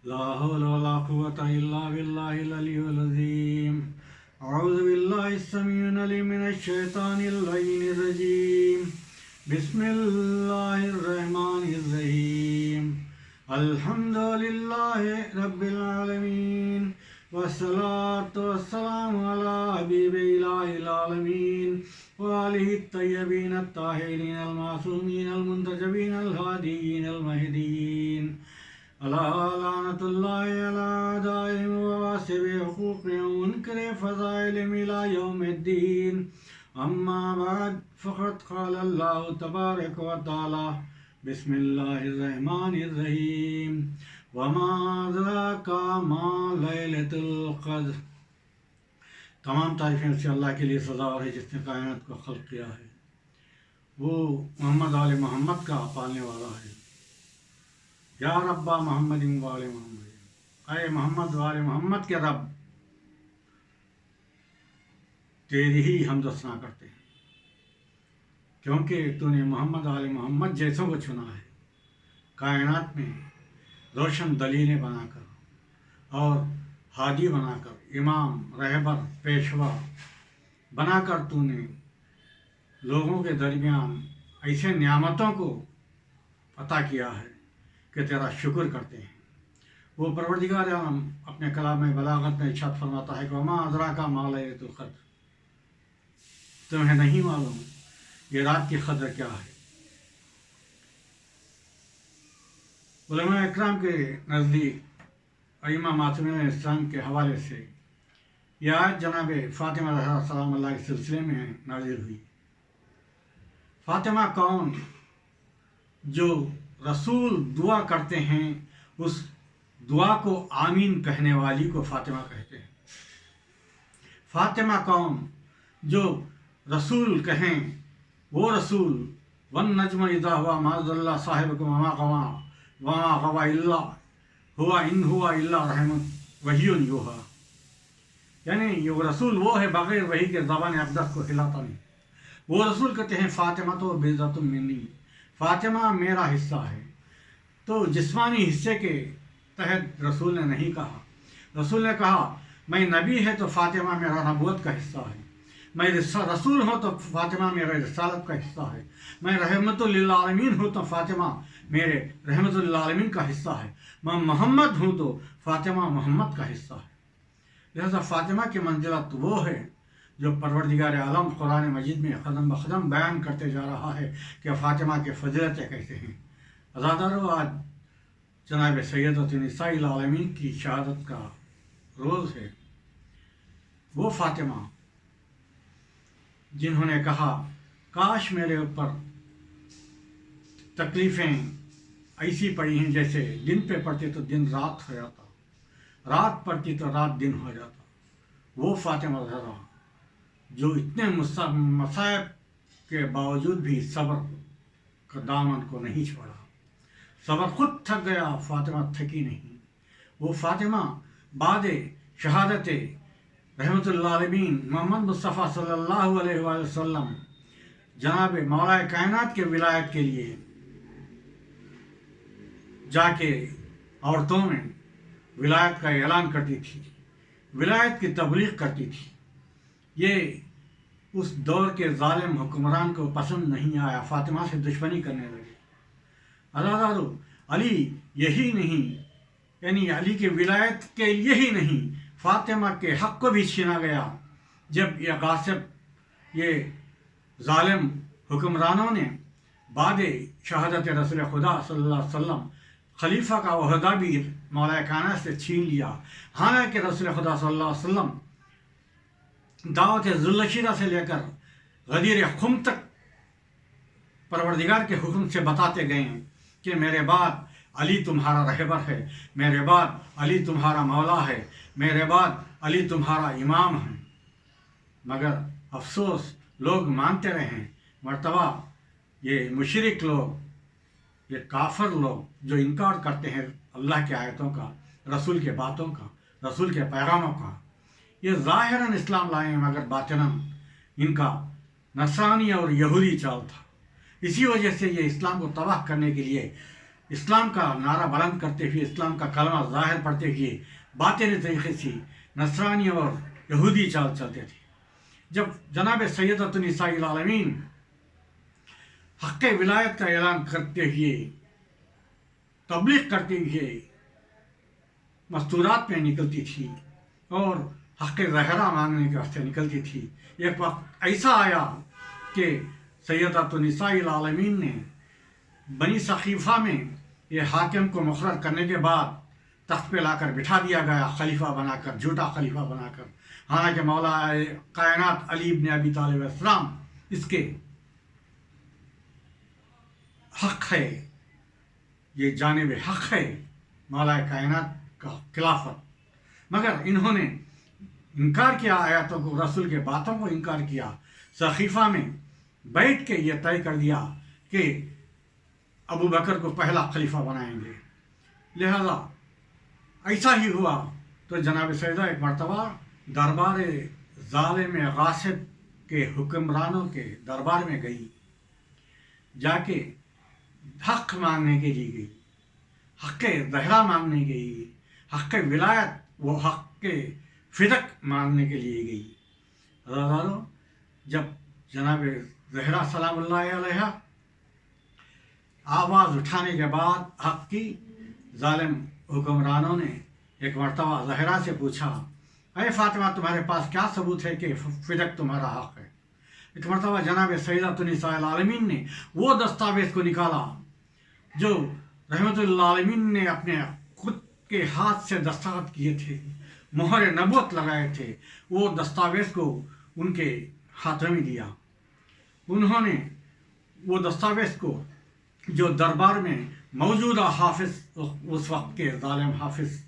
لا حول ولا قوة إلا بالله العلي العظيم. أعوذ بالله السميع العليم من الشيطان اللعين الرجيم. بسم الله الرحمن الرحيم. الحمد لله رب العالمين والصلاة والسلام على حبيب إله العالمين وآله الطيبين الطاهرين المعصومين المنتجبين الهاديين المهديين. ألا لعنة الله على أعدائهم وواسب حقوقهم ومنكر فضائلهم إلى يوم الدين. أما بعد فقد قال الله تبارك وتعالى بسم الله الرحمن الرحيم. وما أدراك ما ليلة القدر. تمام تعریفیں سے اللہ کے لیے سزاوار ہے جس نے کائنات کو خلق کیا ہے. وہ محمد آل محمد کا پالنے والا ہے. یا ربا محمد وآل محمد، اے محمد وآل محمد کے رب، تیری ہی حمد و ثنا کرتے ہیں کیونکہ تو نے محمد آل محمد جیسوں کو چنا ہے کائنات میں روشن دلیلیں بنا کر اور ہادی بنا کر، امام، رہبر، پیشوا بنا کر تو نے لوگوں کے درمیان ایسے نعمتوں کو عطا کیا ہے کہ تیرا شکر کرتے ہیں. وہ پروردگار عالم اپنے کلام بلاغت میں ارشاد فرماتا ہے کہ وما ادراک ما لیلۃ القدر، تمہیں نہیں معلوم یہ رات کی قدر کیا ہے. علماء اکرام کے نزدیک ائمہ معصومین علیہ السلام کے حوالے سے یہ آیت جناب فاطمہ زہرا سلام اللہ کے سلسلے میں نازل ہوئی. فاطمہ کون؟ جو رسول دعا کرتے ہیں اس دعا کو آمین کہنے والی کو فاطمہ کہتے ہیں. فاطمہ کون؟ جو رسول کہیں وہ رسول. والنجم اذا ہوا ما ضل صاحبکم وما غوا وما غوا الا ہوا ان ہوا الا رحمت وحی یوحا. یعنی یہ رسول وہ ہے بغیر وحی کے زبان اقدس کو ہلاتا نہیں. وہ رسول کہتے ہیں فاطمہ تو بضعۃ منی، فاطمہ میرا حصہ ہے. تو جسمانی حصے کے تحت رسول نے نہیں کہا. رسول نے کہا میں نبی ہے تو فاطمہ میرا نبوت کا حصہ ہے، میں رسول ہوں تو فاطمہ میرا رسالت کا حصہ ہے، میں رحمت للعالمین ہوں تو فاطمہ میرے رحمت للعالمین کا حصہ ہے، میں محمد ہوں تو فاطمہ محمد کا حصہ ہے. لہذا فاطمہ کی منزلت وہ ہے جو پروردگار عالم قرآن مجید میں قدم بقدم بیان کرتے جا رہا ہے کہ فاطمہ کے فضیلتیں کیسے ہیں. عزادارو، آج جناب سیدۃ نساء العالمین کی شہادت کا روز ہے. وہ فاطمہ جنہوں نے کہا کاش میرے اوپر تکلیفیں ایسی پڑی ہیں جیسے دن پہ پڑتی تو دن رات ہو جاتا، رات پڑتی تو رات دن ہو جاتا. وہ فاطمہ زہرا جو اتنے مصائب کے باوجود بھی صبر کا دامن کو نہیں چھوڑا. صبر خود تھک گیا، فاطمہ تھکی نہیں. وہ فاطمہ بعد شہادت رحمت للعالمین محمد مصطفیٰ صلی اللہ علیہ وآلہ وسلم جناب مولا کائنات کے ولایت کے لیے جا کے عورتوں میں ولایت کا اعلان کرتی تھی، ولایت کی تبلیغ کرتی تھی. یہ اس دور کے ظالم حکمران کو پسند نہیں آیا، فاطمہ سے دشمنی کرنے لگے. عزادارو، علی یہی نہیں، یعنی علی کے ولایت کے لیے ہی نہیں، فاطمہ کے حق کو بھی چھینا گیا جب یہ غاصب، یہ ظالم حکمرانوں نے بعد شہادت رسول خدا صلی اللہ علیہ وسلم خلیفہ کا عہدہ بھی مولا کائنات سے چھین لیا. حالانکہ رسول خدا صلی اللہ علیہ وسلم دعوت ذوالشیرہ سے لے کر غدیر خم تک پروردگار کے حکم سے بتاتے گئے ہیں کہ میرے بعد علی تمہارا رہبر ہے، میرے بعد علی تمہارا مولا ہے، میرے بعد علی تمہارا امام ہے. مگر افسوس لوگ مانتے رہے. مرتبہ یہ مشرک لوگ، یہ کافر لوگ جو انکار کرتے ہیں اللہ کی آیتوں کا، رسول کے باتوں کا، رسول کے پیغاموں کا، یہ ظاہراً اسلام لائے ہیں مگر باطناً ان کا نصرانی اور یہودی چال تھا. اسی وجہ سے یہ اسلام کو تباہ کرنے کے لیے इस्लाम का नारा बुलंद करते हुए, इस्लाम का कलमा ज़ाहिर पढ़ते हुए बातिनी तरीक़े से नसरानी और यहूदी चाल चलते थे। जब जनाब सैयदतुन निसाइल आलमीन हक़ विलायत का ऐलान करते हुए, तबलीग करते हुए मस्तूरात में निकलती थी और हक़ ज़हरा मांगने के वास्ते निकलती थी, एक वक्त ऐसा आया कि सैयदतुन निसाइल आलमीन ने बनी सक़ीफ़ा में ये हाकिम को मुक़र्रर करने के बाद तख्त पे लाकर बिठा दिया गया, खलीफा बनाकर, झूठा खलीफा बनाकर। हालांकि मौला कायनात अली इब्न अबी तालिब अलैहिस्सलाम इसके हक़ है, ये जानिब हक़ है मौला कायनात का खिलाफत, मगर इन्होंने इनकार किया आयतों को, रसूल के बातों को इनकार किया। सक़ीफ़ा में बैठ के ये तय कर दिया कि अबू बकर को पहला खलीफा बनाएंगे। लिहाजा ऐसा ही हुआ तो जनाब सैयदा एक मरतबा दरबार ज़ालिम गासिब के हुक्मरानों के दरबार में गई, जाके हक़ मांगने के लिए गई, हक़ ज़हरा मांगने के लिए, हक़ विलायत वो हक़ फ़िदक मांगने के लिए गई। रज़ादारों, जब जनाब ज़हरा सलामुल्लाह अलैहा आवाज़ उठाने के बाद हक़ की, ज़ालिम हुक्मरानों ने एक मरतबा ज़हरा से पूछा, अरे फ़ातिमा, तुम्हारे पास क्या सबूत है कि फ़िदक तुम्हारा हक़ है? एक मरतबा जनाब सैयदतुन निसाइल आलमीन ने वो दस्तावेज़ को निकाला जो रहमतुल्लिल आलमीन ने अपने खुद के हाथ से दस्तखत किए थे, मोहर नबूवत लगाए थे। वो दस्तावेज़ को उनके हाथों में दिया। उन्होंने वो दस्तावेज़ को जो दरबार में मौजूदा हाफिज़, उस वक्त के ज़ालिम हाफिज़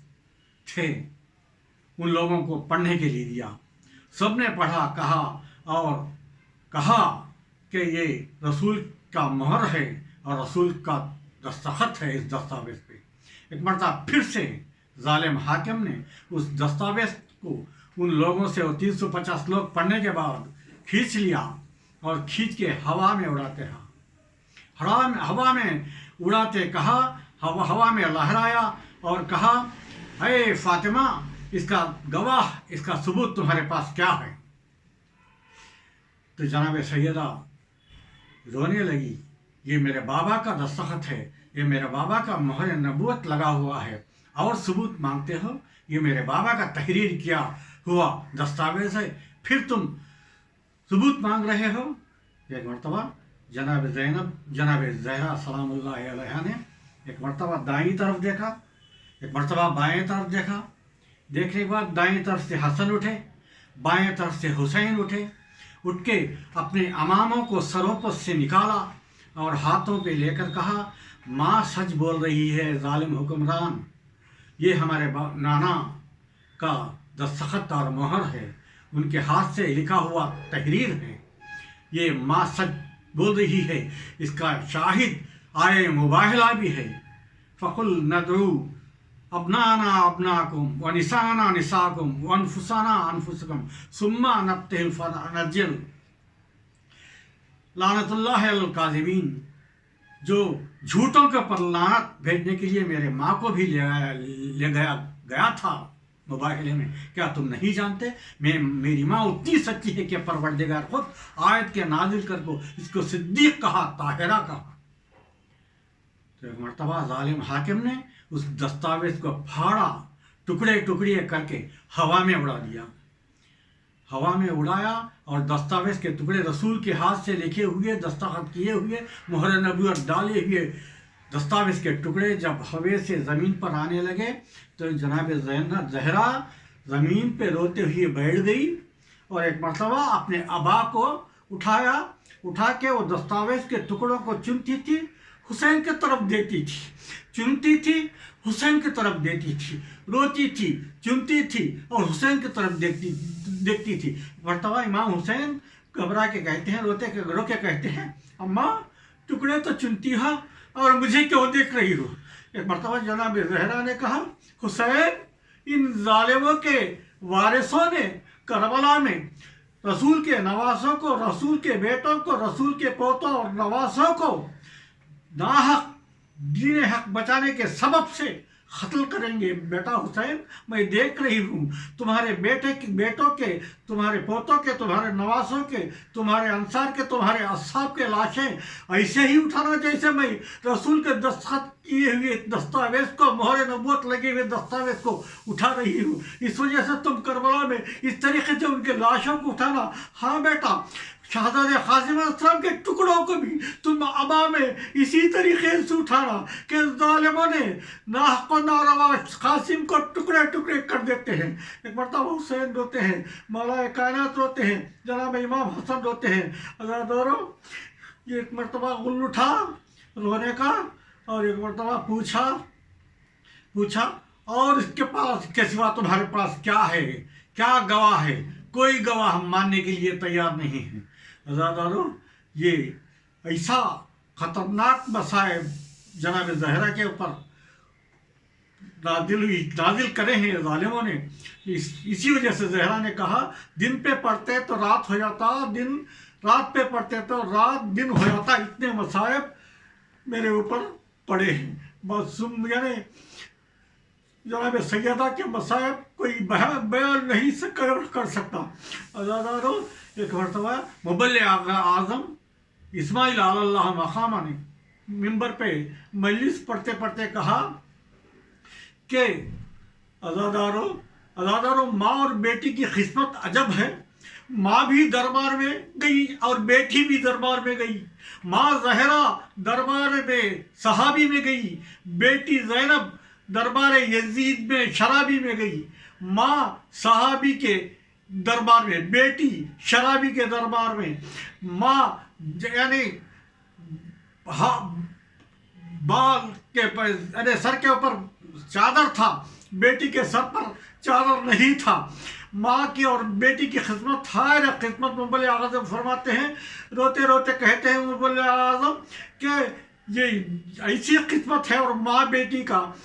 थे, उन लोगों को पढ़ने के लिए दिया। सब ने पढ़ा, कहा कि ये रसूल का मोहर है और रसूल का दस्तखत है इस दस्तावेज़ पे। एक मरतबा फिर से ज़ालिम हाकिम ने उस दस्तावेज़ को उन लोगों से, 350 लोग पढ़ने के बाद खींच लिया और खींच के हवा में उड़ाते रहा। हवा में उड़ाते कहा, हवा में लहराया और कहा, अरे फ़ातिमा, इसका गवाह, इसका सबूत तुम्हारे पास क्या है? तो जनाब सैयदा रोने लगी, ये मेरे बाबा का दस्तखत है, ये मेरे बाबा का मोहर नबूवत लगा हुआ है, और सबूत मांगते हो? ये मेरे बाबा का तहरीर किया हुआ दस्तावेज़ है, फिर तुम सबूत मांग रहे हो? एक मरतबा जनाब ज़हरा सलामुल्लाह अलैहा ने एक मरतबा दाईं तरफ देखा, एक मरतबा बाएं तरफ देखा। देखने के बाद दाईं तरफ से हसन उठे, बाएं तरफ से हुसैन उठे। उठ के अपने अमामों को सरों पर से निकाला और हाथों पे लेकर कहा, माँ सच बोल रही है ज़ालिम हुक्मरान, ये हमारे नाना का दस्तखत और मोहर है, उनके हाथ से लिखा हुआ तहरीर है, ये माँ सच बोल रही है, इसका शाहिद आए मुबाहिला भी है। फ़कुल नदऊ अबनाना अबनाकुम व निसाना निसाकुम व अनफुसाना अनफुसकुम सुम्मा नब्तहिल फनजिल लानतुल्लाह अल काज़िबीन। जो झूठों के पर लानत भेजने के लिए मेरे माँ को भी ले गया था मुबाहिले में, क्या तुम नहीं जानते? मेरी माँ उतनी सच्ची है कि परवरदिगार खुद आयत के नाजिल कर को इसको सिद्दीक कहा, ताहिरा कहा। तो एक मरतबा ज़ालिम हाकिम ने उस दस्तावेज़ को फाड़ा, टुकड़े टुकड़े करके हवा में उड़ा दिया। हवा में उड़ाया और दस्तावेज़ के टुकड़े, रसूल के हाथ से लिखे हुए, दस्तखत किए हुए, मोहर नबूवत डाले हुए दस्तावेज़ के टुकड़े जब हवा से ज़मीन पर आने लगे तो जनाब ज़हरा ज़मीन पे रोते हुए बैठ गई और एक मरतबा अपने अबा को उठा के वो दस्तावेज़ के टुकड़ों को चुनती थी, हुसैन की तरफ देती थी, चुनती थी, हुसैन की तरफ देती थी, रोती थी, चुनती थी और हुसैन की तरफ देखती थी। मरतबा इमाम हुसैन घबरा के कहते हैं, रो के कहते हैं, अम्मा टुकड़े तो चुनती हो और मुझे क्यों देख रही हो? एक मरतबा जनाब ज़हरा ने कहा, हुसैन, इन ज़ालिमों के वारिसों ने करबला में रसूल के नवासों को, रसूल के बेटों को, रसूल के पोतों और नवासों को नाहक दीन हक बचाने के सबब से कत्ल करेंगे। बेटा हुसैन, मैं देख रही हूँ तुम्हारे बेटों के, तुम्हारे पोतों के, तुम्हारे नवासों के, तुम्हारे अंसार के, तुम्हारे अस्हाब के लाशें ऐसे ही उठाना जैसे मैं रसूल के दस्तखत किए हुए दस्तावेज को, मोहर नबूवत लगे हुए दस्तावेज को उठा रही हूँ। इस वजह से तुम करबला में इस तरीके से उनके लाशों को उठाना। हाँ बेटा, शहजादे कासिम अलैहिस्सलाम के टुकड़ों को भी तुम अबा में इसी तरीके से उठाना कि जालिमों ने नाहक व नारवा कासिम को टुकड़े टुकड़े कर देते हैं। एक मरतबा हुसैन रोते हैं, मौलाए कायनात रोते हैं, जनाब इमाम हसन रोते हैं। अज़ादारों, ये एक मरतबा गुल उठा रोने का, और एक मरतबा पूछा और इसके पास के सिवा तुम्हारे पास क्या है, क्या गवाह है? कोई गवाह हम मानने के लिए तैयार नहीं है। अज़ादारों, ये ऐसा ख़तरनाक मसाइब जनाब ज़हरा के ऊपर नाजिल करे हैं ज़ालिमों ने। इसी वजह से ज़हरा ने कहा, दिन पे पढ़ते तो रात हो जाता, रात पे पढ़ते तो रात दिन हो जाता, इतने मसाइब मेरे ऊपर पड़े हैं। बस यानी जनाब सैयदा के मसाइब कोई बयान नहीं कर सकता। अज़ादारों, एक मरतबा मुबल्लिग़ आज़म इस्माइल अलैहि मक़ामा ने मिंबर पे मजलिस पढ़ते पढ़ते कहा कि अज़ादारों, माँ और बेटी की किस्मत अजब है। माँ भी दरबार में गई और बेटी भी दरबार में गई। माँ ज़हरा दरबार में सहाबी में गई, बेटी ज़ैनब दरबार यजीद में शराबी में गई। माँ सहाबी के दरबार में, बेटी शराबी के दरबार में। माँ यानी बाल के सर के ऊपर चादर था, बेटी के सर पर चादर नहीं था। माँ की और बेटी की खिदमत, हाय खिदमत। मुबल्लिग़ आज़म फरमाते हैं, रोते रोते कहते हैं मुबल्लिग़ आज़म कि ये ऐसी खिदमत है और माँ बेटी का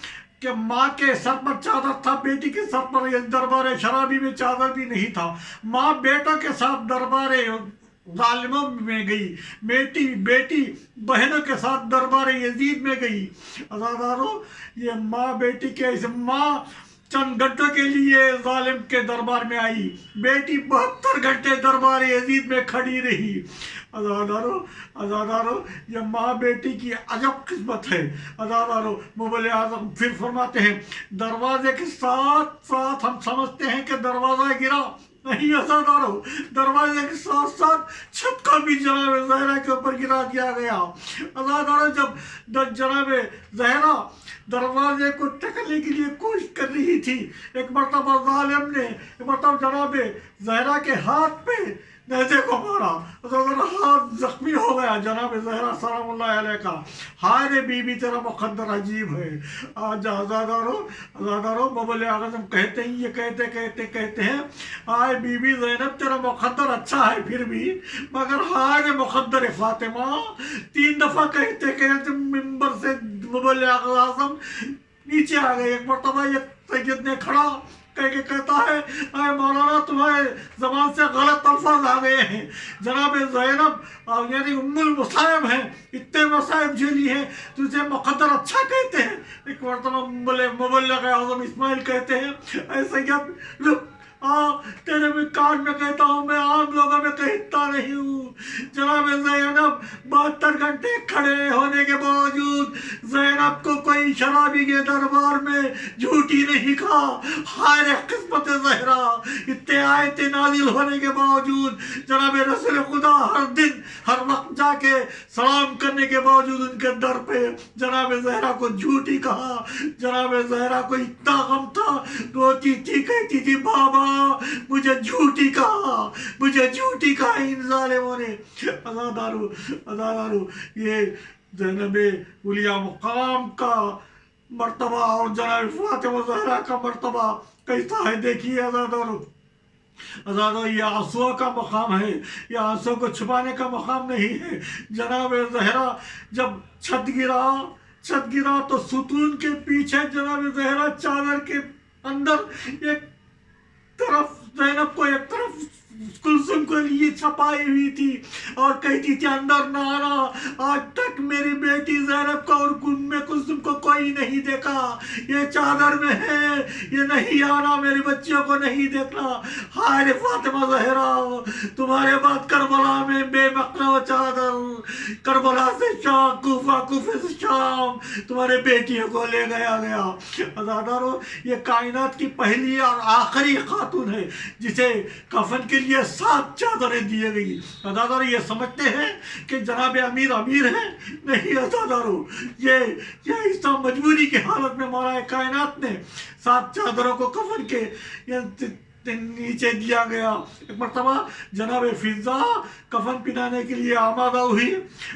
कि माँ के सर पर चादर था, बेटी के सर पर दरबार शराबी में चादर भी नहीं था। माँ बेटों के साथ दरबार ज़ालिमों में गई, बेटी बहनों के साथ दरबार यजीद में गई। अज़ादारों, ये माँ बेटी के ऐसे, माँ चंद घंटों के लिए ज़ालिम के दरबार में आई, बेटी 72 घंटे दरबार यजीद में खड़ी रही। अज़ादारों, ये माँ बेटी की अजब किस्मत है। अज़ादारों, मुबल्लिग़ आज़म फिर फरमाते हैं, दरवाजे के साथ साथ हम समझते हैं कि दरवाज़ा गिरा नहीं। अज़ादारों, दरवाजे के साथ साथ छत का भी जनाब ज़हरा के ऊपर गिरा दिया गया। अज़ादारों, जब जनाब ज़हरा दरवाजे को टकरने के लिए कोशिश कर रही थी, एक मरतबा ज़ालिम ने जनाब ज़हरा के हाथ पे नेज़े को मारा, हाथ जख्मी हो गया जनाब ज़हरा सलामुल्लाह अलैहा का। हाय रे बीबी, तेरा मुक़द्दर अजीब है। आज अज़ादारों, मुबल्लिग़ आज़म कहते हैं, ये कहते हैं, हाय बीबी ज़ैनब, तेरा मुक़द्दर अच्छा है फिर भी, मगर हाय रे मुक़द्दर फ़ातिमा। 3 दफ़ा कहते मिंबर से मुबल्लिग़ आज़म नीचे आ गए। एक मरतबा ये सैयद ने खड़ा के कहता है, अरे मौलाना, तुम्हारे ज़बान से गलत अल्फाज आ गए हैं। जनाब ज़ैनब यानी उम्मुल मसाइब हैं, इतने मसाइब झेली हैं, तुझे मुक़द्दर अच्छा कहते हैं। एक मरतबा मुबल्लिग़ आज़म इस्माइल कहते हैं, ऐ सैयद रुक, तेरे में कान में कहता हूँ, मैं आम लोगों में कहता नहीं हूँ। जनाब ज़ैनब 72 घंटे खड़े होने के बावजूद ज़ैनब को कोई शराबी के दरबार में झूठी नहीं कहा। हाय रे किस्मत ज़हरा, इतने आयतें नाज़िल होने के बावजूद जनाब रसूल खुदा हर दिन हर वक्त जाके सलाम करने के बावजूद उनके दर पे जनाब ज़हरा को झूठी कहा। जनाब ज़हरा को इतना गम था, रोती थी, कहती थी, बाबा मुझे झूठी कहा इन ज़ालिमों ने। अज़ादारों, ये ज़ैनब उलिया मुक़ाम का मर्तबा और जनाब फ़ातिमा ज़हरा का मर्तबा कैसा है देखिए। अज़ादारों, ये आंसुओं का मकाम है, ये आंसुओं को छुपाने का मकाम नहीं है। जनाब ज़हरा जब छत गिरा तो सुतून के पीछे जनाब ज़हरा चादर के अंदर एक तरफ ज़ैनब को एक तरफ कुलसुम के लिए छपाई हुई थी और कहती थी अंदर ना आना। आज तक मेरी बेटी ज़ैनब को और उम्मे कुलसुम को कोई नहीं देखा, ये चादर में है, ये नहीं आना, मेरी बच्चियों को नहीं देखना। हाय रे फातिमा ज़हरा, तुम्हारे बाद करबला में बेमकना चादर, करबला से शाम, कूफा, कूफे से शाम, तुम्हारे बेटियों को ले गया गया। अज़ादारों, ये कायनात की पहली और आखिरी खातून है जिसे कफन के लिए 7 चादरें दी गई। अज़ादारों, ये समझते हैं कि जनाब अमीर अमीर है? नहीं अज़ादारों, ये इस मजबूरी की हालत में मौला कायनात ने 7 चादरों को कफन के नीचे दिया गया। एक मरतबा जनाब फिजा कफन पिनाने के लिए आमादा हुई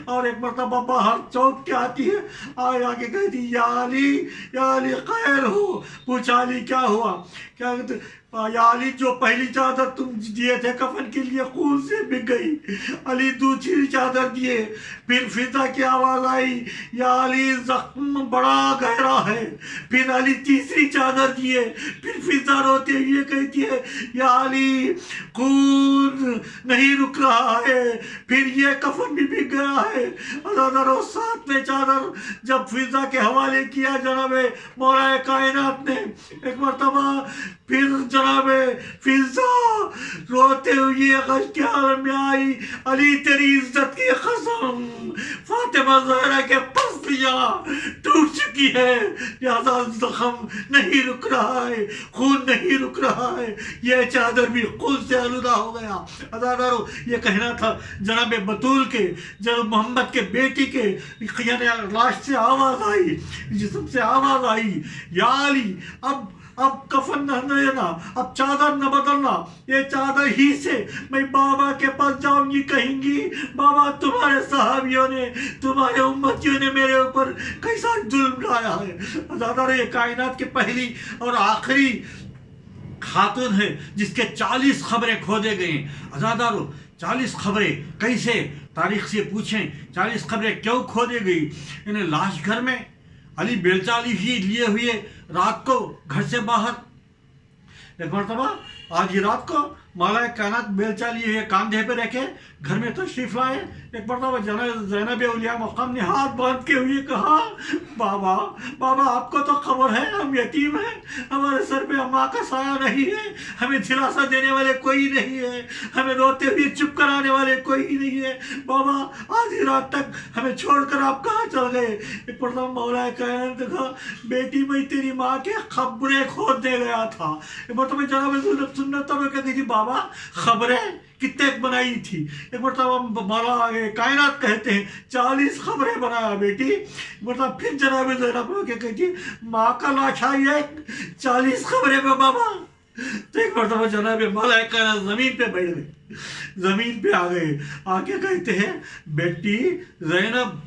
और एक मरतबा बाहर चौक के आती है, आगे कहती या अली खैर हो। पूछा अली क्या हुआ? क्या कहते या अली, जो पहली चादर तुम दिए थे कफन के लिए खून से बिक गई। अली दूसरी चादर दिए, फिर फिजा की आवाज़ आई या अली जख्म बड़ा गहरा है। फिर अली तीसरी चादर दिए, फिर फिजा रोते हुए कहती है या अली खून नहीं रुक रहा है। फिर ये कफन भी बिक गया है। अज़ादारों, 7वें चादर जब फिजा के हवाले किया जनाब मौला कायनात ने, एक मरतबा फिर जनाब फिजा रोते हुए गश के हाल में आई, अली तेरी इज्जत की कसम, फातिमा ज़हरा के पसलियाँ टूट चुकी है, लिहाजा जख्म नहीं रुक रहा है, खून नहीं रुक रहा है, यह चादर भी खून से आलूदा हो गया। अज़ादारों, ये कहना था जनाब बतूल के, जब मोहम्मद के बेटी के यानी लाश से आवाज़ आई, जिस्म से आवाज़ आई या अली अब कफन न लेना, अब चादर न बदलना, ये चादर ही से मैं बाबा के पास जाऊंगी, कहेंगी बाबा तुम्हारे सहाबियों ने, तुम्हारे उम्मतियों ने मेरे ऊपर कैसा जुल्म लाया है। अज़ादारों, ये कायनात की पहली और आखिरी खातून है जिसके 40 खबरें खोदे गए। अज़ादारों, 40 खबरें कैसे? तारीख से पूछें 40 खबरें क्यों खोदी गई? इन्हें लाश घर में अली बेलचाली ही लिए हुए रात को घर से बाहर, एक मरतबा आज ही रात को मौला कायनात बेलचा लिए हुए कांधे पे रखे घर में तशरीफ लाए। एक मरतबा ज़ैनब औलिया मक़ाम ने हाथ बांध के हुए कहा, बाबा बाबा आपको तो खबर है हम यतीम हैं, हमारे सर पे माँ का साया नहीं है, हमें दिलासा देने वाले कोई नहीं है, हमें रोते हुए चुप कराने वाले कोई नहीं है। बाबा आधी रात तक हमें छोड़कर आप कहाँ चल गए? एक मरतबा मौला कायनात ने कहा, बेटी मैं तेरी माँ के खबरें खोदने गया था। एक मरतबा जनाब सुन्नत कहती थी, बाबा खबरें कितने बनाई थी? एक मरतबा मौला कायनात कहते हैं 40 खबरें बनाया बेटी। मतलब फिर जनाब ज़ैनब के कहती माँ का लाशा ये 40 खबरें में बाबा। तो एक मरतबा जनाब मौला कायनात ज़मीन पे बैठ गए, ज़मीन पे आ गए, आके कहते हैं बेटी ज़ैनब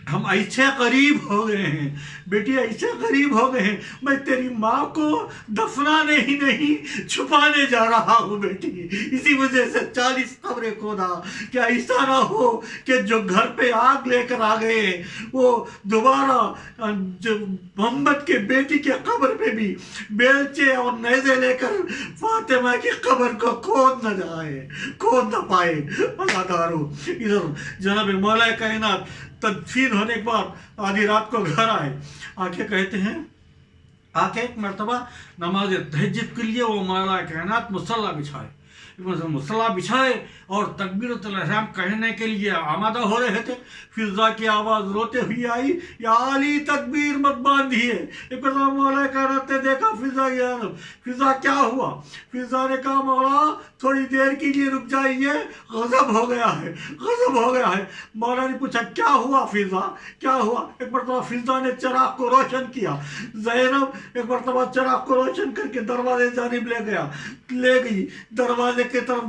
हम ऐसे करीब हो गए हैं, बेटी ऐसे करीब हो गए हैं, मैं तेरी माँ को दफनाने ही नहीं छुपाने जा रहा हूँ बेटी। इसी वजह से 40 खबरें खोदा, क्या ऐसा ना हो कि जो घर पे आग लेकर आ गए वो दोबारा मोहम्मद के बेटी के कब्र पे भी बेलचे और नेज़े लेकर फातिमा की कब्र को खोद न पाए। अज़ादारों, इधर जनाब मौला कायनात तदफीन होने के बाद आधी रात को घर आए, आके कहते हैं आके एक मरतबा नमाज तहज्जुद के लिए वो मौला कायनात मुसल्ला बिछाए और तकबीरतुल इहराम कहने के लिए आमादा हो रहे थे। फिजा की आवाज़ रोते हुए आई, या अली तकबीर मत बांधिए। एक मरतबा मौला कायनात ने देखा फिजा क्या हुआ? फिजा ने कहा मौला थोड़ी देर के लिए रुक जाइए, गज़ब हो गया है। मौला ने पूछा क्या हुआ फिजा, क्या हुआ? एक मरतबा फिजा ने चिराग को रोशन किया। ज़ैनब एक मरतबा चिराग को रोशन करके दरवाजे जानिब ले गई, दरवाजे की तरफ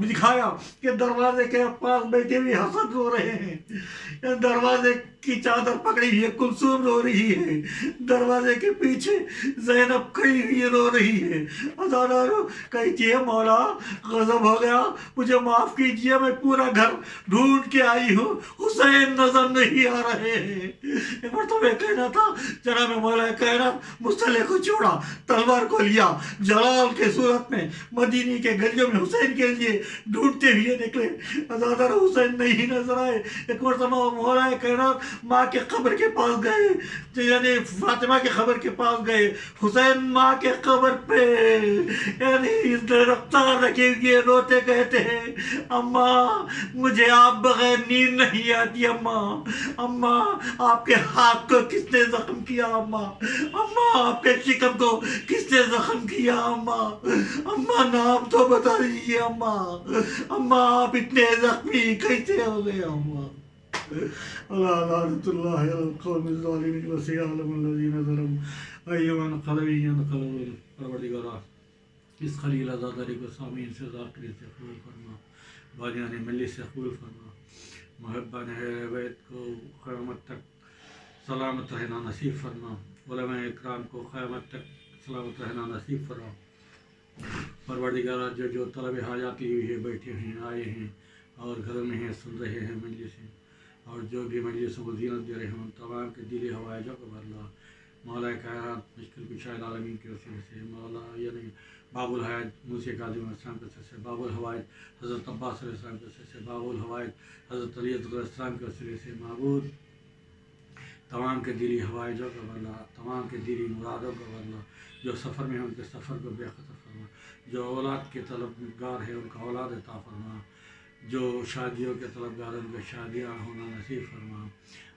दिखाया कि दरवाजे के पास बैठे हुए हसन रो रहे हैं। दरवाजे की चादर पकड़ी हुई है, कुलसूम रो रही है, दरवाजे के पीछे ज़ैनब खड़ी हुई रो रही है। अजादार कहती है मौला गजब हो गया, मुझे माफ कीजिए, मैं पूरा घर ढूंढ के आई हूँ, हुसैन नजर नहीं आ रहे हैं। एक बार तुम्हें कहना था, जनाब मौला कहना मुसल्ले को छोड़ा, तलवार को लिया, जलाल के सूरत में मदीने के गलियों में हुसैन के लिए ढूंढते हुए निकले। अजादार हुसैन नहीं नजर आए। एक बार मौला कहना माँ के कब्र के पास गए, यानी फातिमा के कब्र के पास गए, हुसैन माँ के कब्र पे यानी रफ्तार रखे हुए रोते कहते हैं अम्मा मुझे आप बगैर नींद नहीं आती। अम्मा अम्मा आपके हाथ को किसने जख्म किया? अम्मा अम्मा आपके शिकम को किसने जख्म किया? अम्मा अम्मा नाम तो बता दीजिए। अम्मा अम्मा आप इतने जख्मी कैसे हो गए? अम्मा इस खलील आज़ादारी को सामीन से ज़ाकरी से कबूल फरमा, बानियान मिली से कबूल फरमा, महब्बान अहले बैत को क़यामत तक सलामत रहना नसीब फरमा, उलमा इकराम को क़यामत तक सलामत रहना नसीब फरमा। परवरदिगारा जो तलब हाजात ली हुई है, बैठे हैं, आए हैं और घरों में हैं, सुन रहे हैं मजलिस हैं, और जो भी मजलिसों को ज़ीनत दे रहे हैं, तमाम के दिली हवाइजों को भरला। मौला कायनात मुश्किल कुशाए आलमीन के वसीले से, मौला यानी बाबुल हयात मूसा काज़िम अलैहिस्सलाम के वसीले से, बाबुल हवाइज हज़रत अब्बास अलैहिस्सलाम के वसीले से, बाबुल हवाइज हज़रत अली अलैहिस्सलाम के वसीले से, माबूद तमाम के दिली हवाइजों का भरला, तमाम के दिली मुरादों का भरला। जो सफ़र में हैं उनके सफ़र को बेखतर फरमा, जो औलाद के तलबगार है उनका औलाद अता फरमा, जो शादियों के तलबगार उनके शादियाँ होना नसीब फरमा।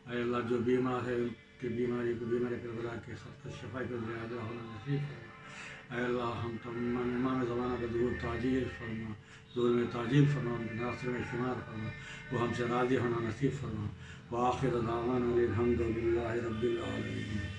ऐ अल्लाह जो बीमार है उनकी बीमारी को बीमारी करबला के सख्त शफाई को ज़्यादा होना नसीब फरमा। ऐ अल्लाह हम तमाम इमाम ज़माना का दूर ताजील फरमा, दूर में ताजील फरमा, उनके नासिर में शुमार फरमा, वो हमसे राज़ी होना नसीब फरमा। व आखिर दावाना अनिल हम्दुलिल्लाहि रब्बिल आलमीन।